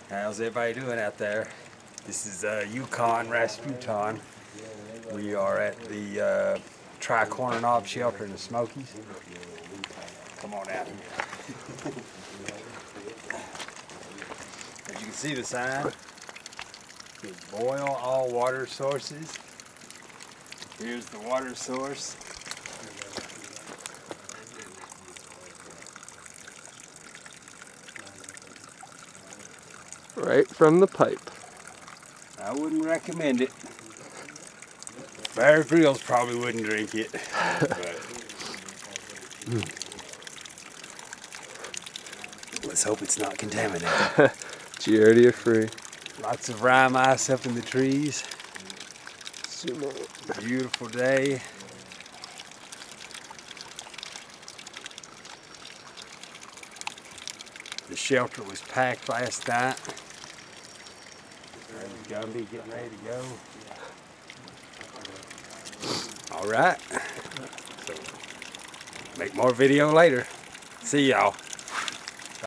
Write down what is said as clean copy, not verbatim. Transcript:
How's everybody doing out there? This is Yukon Rasputin. We are at the Tri-Corner Knob shelter in the Smokies. Come on out here. As you can see the sign, boil all water sources. Here's the water source. Right from the pipe. I wouldn't recommend it. Bear Grylls probably wouldn't drink it. But let's hope it's not contaminated. Giardia free. Lots of rime ice up in the trees. Beautiful day. The shelter was packed last night. There's Gumby getting ready to go. All right. So, make more video later. See y'all.